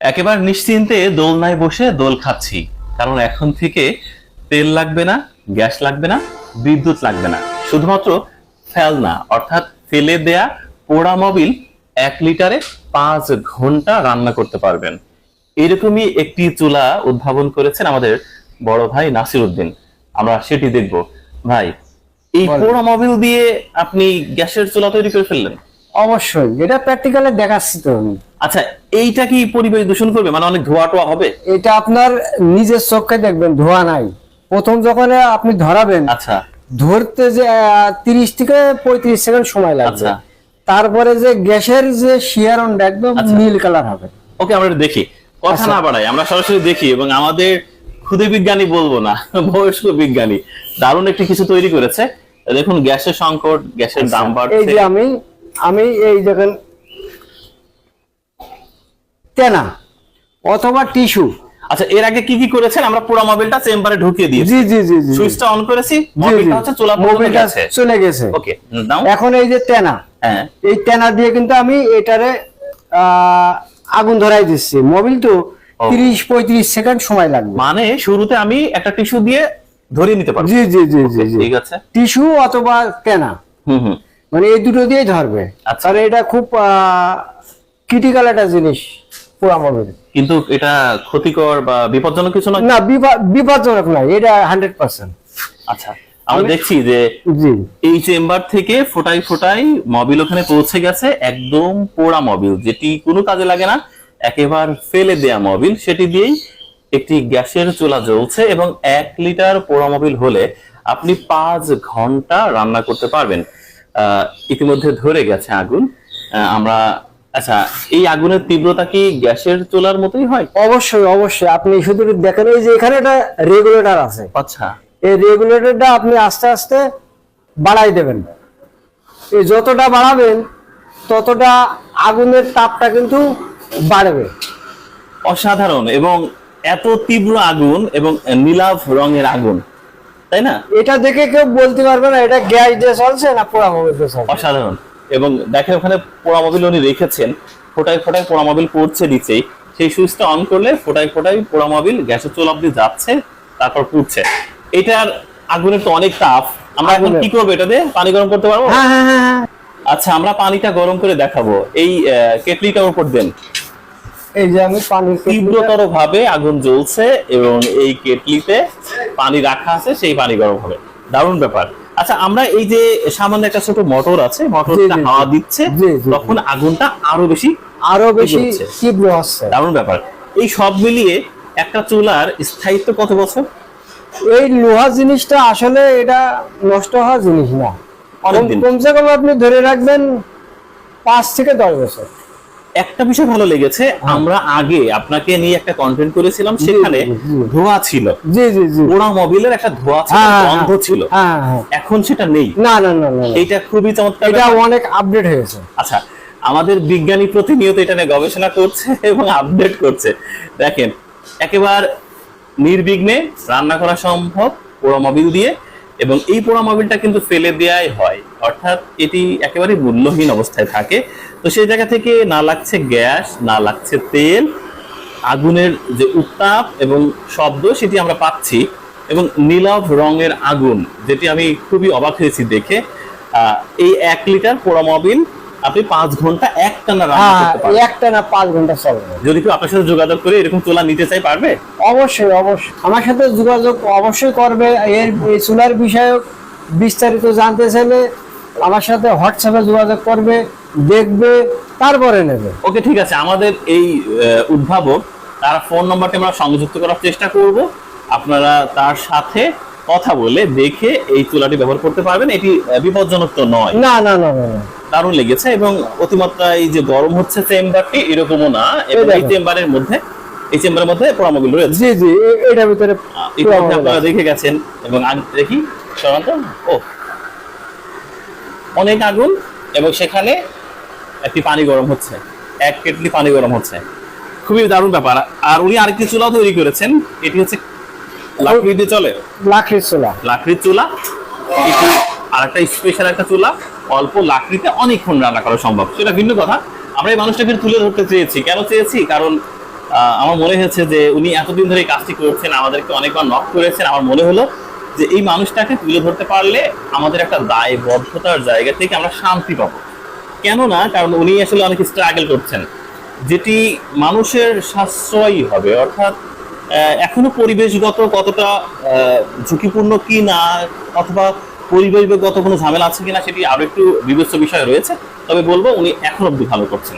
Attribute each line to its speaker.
Speaker 1: একেবারে নিশ্চিন্তে দোলনায় বসে দোল খাচ্ছি, কারণ এখন থেকে তেল লাগবে না, গ্যাস লাগবে না, বিদ্যুৎ লাগবে না। শুধুমাত্র ফেলনা অর্থাৎ ফেলে দেয়া পোড়া মোবিল 1 লিটারে 5 ঘন্টা রান্না করতে পারবেন। এরকমই একটি চুলা উদ্ভাবন করেছেন আমাদের বড় ভাই নাসির উদ্দিন। আমরা সেটি দেখব। ভাই, এই
Speaker 2: বলেন।
Speaker 1: পোড়া মোবিল দিয়ে আপনি গ্যাসের চুলা তৈরি করে ফেললেন?
Speaker 2: অবশ্যই এটা প্র্যাকটিক্যালি দেখাচ্ছি তো আমি।
Speaker 1: আচ্ছা, এইটা কি পরিবেশ দূষণ করবে? মানে অনেক ধোঁয়া টোয়া হবে?
Speaker 2: এটা আপনার নিজের চোখে দেখবেন ধোয়া নাই। প্রথম যখন আপনি ধরাবেন,
Speaker 1: আচ্ছা
Speaker 2: ধরতে যে 30 থেকে 35 সেকেন্ড সময় লাগবে।
Speaker 1: আচ্ছা।
Speaker 2: তারপরে যে গ্যাসের যে শিয়ারনটা একদম
Speaker 1: আচ্ছা।
Speaker 2: নীল কালার হবে।
Speaker 1: ওকে, আমরা এটা দেখি। কথা
Speaker 2: আচ্ছা।
Speaker 1: না বাড়াই, আমরা সরাসরি দেখি এবং আমাদের ক্ষুদে বিজ্ঞানী বলবো না, বয়স্ক বিজ্ঞানী দারুণ একটি কিছু তৈরি করেছে। দেখুন, গ্যাসের সংকট, গ্যাসের দাম
Speaker 2: এই
Speaker 1: বাড়ছে।
Speaker 2: যে আমি এই দেখেন তেনা অথবা টিস্যু।
Speaker 1: আচ্ছা, এর আগে কি কি করেছেন? আমরা পুরো মোবিলটা চেম্বারে ঢুকিয়ে দিয়েছি,
Speaker 2: জি জি জি জি
Speaker 1: সুইচটা অন করেছি,
Speaker 2: জি, জি।
Speaker 1: মোবিলটা হচ্ছে চুলা পর্যন্ত
Speaker 2: মোবিলটা
Speaker 1: গেছে।
Speaker 2: চলে গেছে।
Speaker 1: ওকে, নাও।
Speaker 2: এখন এই যে তেনা,
Speaker 1: হ্যাঁ,
Speaker 2: এই তেনা দিয়ে কিন্তু আমি এটারে আগুন ধরাই দিচ্ছি। মোবিল তো
Speaker 1: ও।
Speaker 2: 30-35 সেকেন্ড সময় লাগবে।
Speaker 1: মানে শুরুতে আমি একটা টিস্যু দিয়ে ধরিয়ে নিতে পারবো।
Speaker 2: জি জি জি জি জি
Speaker 1: ঠিক আছে।
Speaker 2: টিস্যু অথবা তেনা,
Speaker 1: হুম।
Speaker 2: মানে এই দুটো দিয়েই ধরবে।
Speaker 1: আচ্ছা।
Speaker 2: কারণ এটা খুব ক্রিটিক্যাল একটা জিনিস পুরা মোবিল।
Speaker 1: কিন্তু এটা ক্ষতিকর বা বিপজ্জনক কিছু নয়?
Speaker 2: না, বিপজ্জনক নয়, এটা 100%।
Speaker 1: আচ্ছা, আমরা দেখছি যে
Speaker 2: জি
Speaker 1: এই চেম্বার থেকে ফোটাই ফোটাই মোবিল ওখানে পৌঁছে গেছে। একদম পোড়া মোবিল, যেটি কোনো কাজে লাগে না, একেবারে ফেলে দেয়া মোবিল, সেটি দিয়েই একটি গ্যাসের চুলা জ্বলছে এবং 1 লিটার পোড়া মোবিল হলে আপনি 5 ঘন্টা রান্না করতে পারবেন। ইতিমধ্যে ধরে গেছে আগুন। আমরা আচ্ছা, এই আগুনের তীব্রতা কি গ্যাসের চুলার মতোই হয়?
Speaker 2: অবশ্যই অবশ্যই। আপনি শুধু দেখেন এই যে এখানে একটা রেগুলেটর আছে।
Speaker 1: আচ্ছা।
Speaker 2: এই রেগুলেটরটা আপনি আস্তে আস্তে বাড়াই দেবেন। এই যতটা বাড়াবেন ততটা আগুনের তাপটা কিন্তু বাড়বে।
Speaker 1: অসাধারণ। এবং এত তীব্র আগুন এবং নীলাভ রঙের আগুন, তাই না?
Speaker 2: এটা দেখে কেউ বলতে পারবে না এটা গ্যাস দিয়ে চলছে না পোড়া মোবিল দিয়ে চলছে।
Speaker 1: অসাধারণ। এবং দেখেন, ওখানে পোড়া মোবিল উনি রেখেছেন, ফোটায় ফোটায় পোড়া মোবিল পড়ছে নিচেই। সেই সুইচটা অন করলে ফোটায় ফোটায় পোড়া মোবিল গ্যাসের চুলা অব্দি যাচ্ছে, তারপর পুড়ছে। এটার আগুনের তো অনেক তাপ। আমরা এখন
Speaker 2: আগুনের।
Speaker 1: কি করবো? এটা দিয়ে পানি গরম করতে পারবো?
Speaker 2: হ্যাঁ হ্যাঁ হ্যাঁ হ্যাঁ।
Speaker 1: আচ্ছা, আমরা পানিটা গরম করে দেখাবো। এই কেটলিটার উপর দেন।
Speaker 2: এই যে আমি পানির
Speaker 1: তীব্রতর ভাবে আগুন জ্বলছে এবং এই কেটলিতে পানি রাখা আছে, সেই পানি গরম হবে। দারুণ ব্যাপার। আচ্ছা, আমরা এই যে সামান্য একটা ছোট মোটর আছে, মোটরটা
Speaker 2: জি, জি,
Speaker 1: হাওয়া
Speaker 2: জি।
Speaker 1: দিচ্ছে,
Speaker 2: জি, জি,
Speaker 1: তখন আগুনটা আরো বেশি
Speaker 2: বেশি
Speaker 1: হচ্ছে।
Speaker 2: তীব্র হচ্ছে।
Speaker 1: দারুণ ব্যাপার। এই সব মিলিয়ে একটা চুলার স্থায়িত্ব কত বছর?
Speaker 2: এই লোহা জিনিসটা আসলে এটা নষ্ট হওয়া জিনিস না।
Speaker 1: অনেকদিন।
Speaker 2: কমসে কম আপনি ধরে রাখবেন 5 থেকে 10 বছর।
Speaker 1: একটা বিষয় ভালো লেগেছে, আমরা আগে আপনাকে নিয়ে একটা কন্টেন্ট করেছিলাম, সেখানে
Speaker 2: জি, জি।
Speaker 1: ধোঁয়া ছিল,
Speaker 2: জি জি জি
Speaker 1: পোড়া মোবিলের একটা ধোঁয়া ছিল,
Speaker 2: হ্যাঁ, হ্যাঁ,
Speaker 1: গন্ধ ছিল।
Speaker 2: হ্যাঁ হ্যাঁ।
Speaker 1: এখন সেটা নেই।
Speaker 2: না না না না না।
Speaker 1: এটা খুবই চমৎকার
Speaker 2: এটা
Speaker 1: ব্যাপার।
Speaker 2: অনেক আপডেট হয়েছে।
Speaker 1: আচ্ছা, আমাদের বিজ্ঞানী প্রতিনিয়ত এটা নিয়ে গবেষণা করছে এবং আপডেট করছে। দেখেন, একেবারে নির্বিঘ্নে রান্না করা সম্ভব পোড়া মোবিল দিয়ে। এবং এই পোড়া মোবিলটা কিন্তু ফেলে দেয়াই হয়, অর্থাৎ এটি একেবারে মূল্যহীন অবস্থায় থাকে। তো সেই জায়গা থেকে না লাগছে গ্যাস, না লাগছে তেল, আগুনের যে উত্তাপ এবং শব্দ সেটি আমরা পাচ্ছি, এবং নীলাভ রঙের আগুন, যেটি আমি খুবই অবাক হয়েছি দেখে। এই 1 লিটার পোড়া মোবিল আপনি 5 ঘন্টা একটানা রান্না
Speaker 2: হ্যাঁ,
Speaker 1: করতে পারবেন।
Speaker 2: একটা না 5 ঘন্টা চলবে।
Speaker 1: যদি কেউ আপনার সাথে যোগাযোগ করে এরকম চুলা নিতে চাই, পারবে?
Speaker 2: অবশ্যই অবশ্যই আমার সাথে যোগাযোগ অবশ্যই করবে। এই চুলার বিষয়ে বিস্তারিত জানতে চাইলে আমার সাথে হোয়াটসঅ্যাপে যোগাযোগ করবে, দেখবে, তারপরে নেবে।
Speaker 1: ওকে, ঠিক আছে। আমাদের এই উদ্ভাবক, তার ফোন নাম্বারটি আমরা সংযুক্ত করার চেষ্টা করব। আপনারা তার সাথে কথা বলে দেখে এই চুলাটি ব্যবহার করতে পারবেন। এটি বিপজ্জনক তো নয়।
Speaker 2: না না না না না।
Speaker 1: দারুণ লেগেছে। এবং অতিমাত্রায় যে গরম হচ্ছে চেম্বারটি, এরকমও না। এবং এই চেম্বারের মধ্যে পোড়া মোবিল রয়েছে।
Speaker 2: জি জি এটার ভিতরে
Speaker 1: ইতিমধ্যে আপনারা দেখে গেছেন। এবং দেখি সাধারণত অনেক আগুন, এবং সেখানে একটি পানি গরম হচ্ছে, 1 কেটলি পানি গরম হচ্ছে। খুবই দারুণ ব্যাপার। আর উনি আরেকটি চুলা তৈরি করেছেন, এটি হচ্ছে লাকড়ি দিয়ে চলে,
Speaker 2: লাকড়ির চুলা।
Speaker 1: লাকড়ির চুলা। এটি আরেকটা স্পেশাল একটা চুলা, অল্প লাকড়িতে অনেকক্ষণ রান্না করা সম্ভব, সেটা ভিন্ন কথা। আমরা এই মানুষটাকে তুলে ধরতে চেয়েছি। কেন চেয়েছি? কারণ আমার মনে হয়েছে যে উনি এতদিন ধরে এই কাজটি করছেন, আমাদেরকে অনেকবার নক করেছেন। আমার মনে হলো যে এই মানুষটাকে তুলে ধরতে পারলে আমাদের একটা দায়বদ্ধতার জায়গা থেকে আমরা শান্তি পাবো। কেননা কারণ উনি আসলে অনেক স্ট্রাগল করছেন, যেটি মানুষের সাশ্রয়ী হবে। অর্থাৎ এখনো পরিবেশগত কতটা ঝুঁকিপূর্ণ কি না, অথবা পরিবেশগত কোনো ঝামেলা আছে কিনা সেটি আরো একটু বিবেচ্য বিষয় রয়েছে। তবে বলবো উনি এখন অব্দি ভালো করছেন।